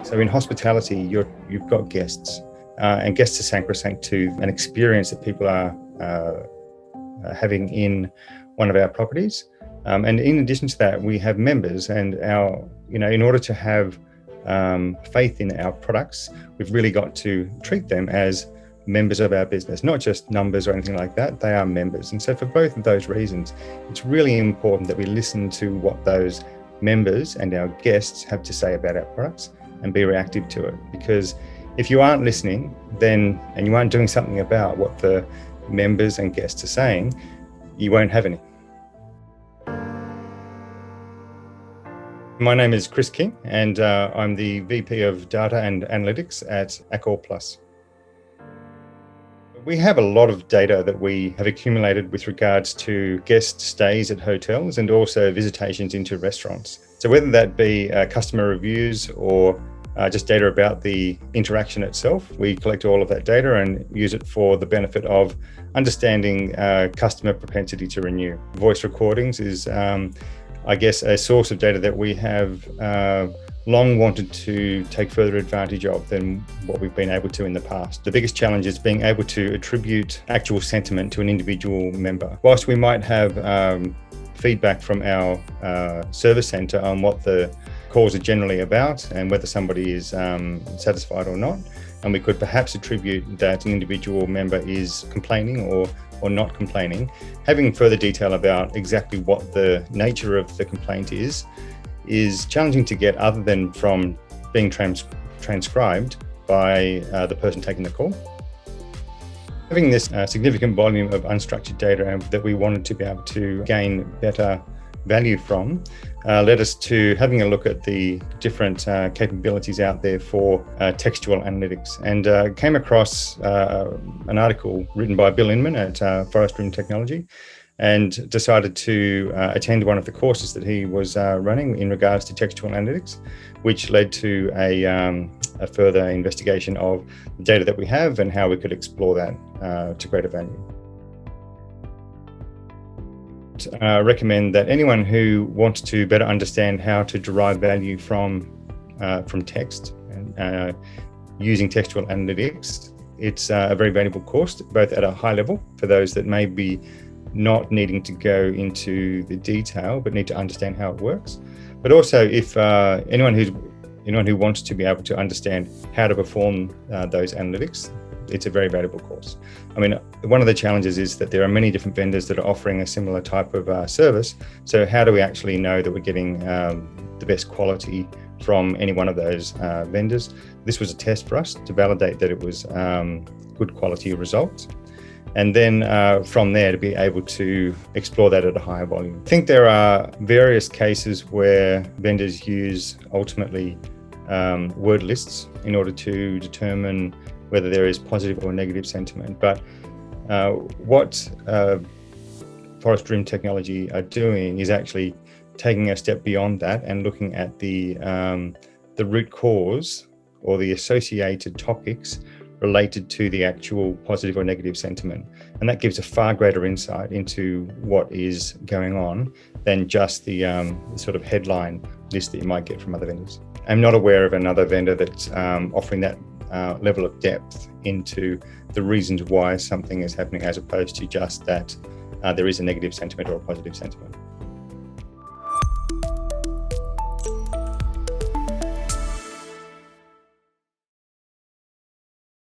So in hospitality, you've got guests, and guests are sacrosanct to an experience that people are having in one of our properties. And in addition to that, we have members, and in order to have faith in our products, we've really got to treat them as members of our business, not just numbers or anything like that. They are members. And so for both of those reasons, it's really important that we listen to what those members and our guests have to say about our products and be reactive to it. Because if you aren't listening, and you aren't doing something about what the members and guests are saying, you won't have any. My name is Chris King, and I'm the VP of Data and Analytics at Accor Plus. We have a lot of data that we have accumulated with regards to guest stays at hotels and also visitations into restaurants. So whether that be customer reviews or just data about the interaction itself, we collect all of that data and use it for the benefit of understanding customer propensity to renew. Voice recordings is, I guess, a source of data that we have long wanted to take further advantage of than what we've been able to in the past. The biggest challenge is being able to attribute actual sentiment to an individual member. Whilst we might have feedback from our service centre on what the calls are generally about and whether somebody is satisfied or not, and we could perhaps attribute that an individual member is complaining or not complaining, having further detail about exactly what the nature of the complaint is challenging to get, other than from being transcribed by the person taking the call. Having this significant volume of unstructured data that we wanted to be able to gain better value from led us to having a look at the different capabilities out there for textual analytics, and came across an article written by Bill Inman at Forest Rim Technology, and decided to attend one of the courses that he was running in regards to textual analytics, which led to a further investigation of the data that we have and how we could explore that to greater value. Recommend that anyone who wants to better understand how to derive value from text and using textual analytics, it's a very valuable course, both at a high level for those that may be not needing to go into the detail but need to understand how it works, but also if anyone who wants to be able to understand how to perform those analytics, it's a very valuable course. I mean, one of the challenges is that there are many different vendors that are offering a similar type of service. So how do we actually know that we're getting the best quality from any one of those vendors? This was a test for us to validate that it was good quality results. And then from there to be able to explore that at a higher volume. I think there are various cases where vendors use ultimately word lists in order to determine whether there is positive or negative sentiment. But what Forest Rim Technology are doing is actually taking a step beyond that and looking at the root cause or the associated topics related to the actual positive or negative sentiment. And that gives a far greater insight into what is going on than just the sort of headline list that you might get from other vendors. I'm not aware of another vendor that's offering that level of depth into the reasons why something is happening, as opposed to just that there is a negative sentiment or a positive sentiment.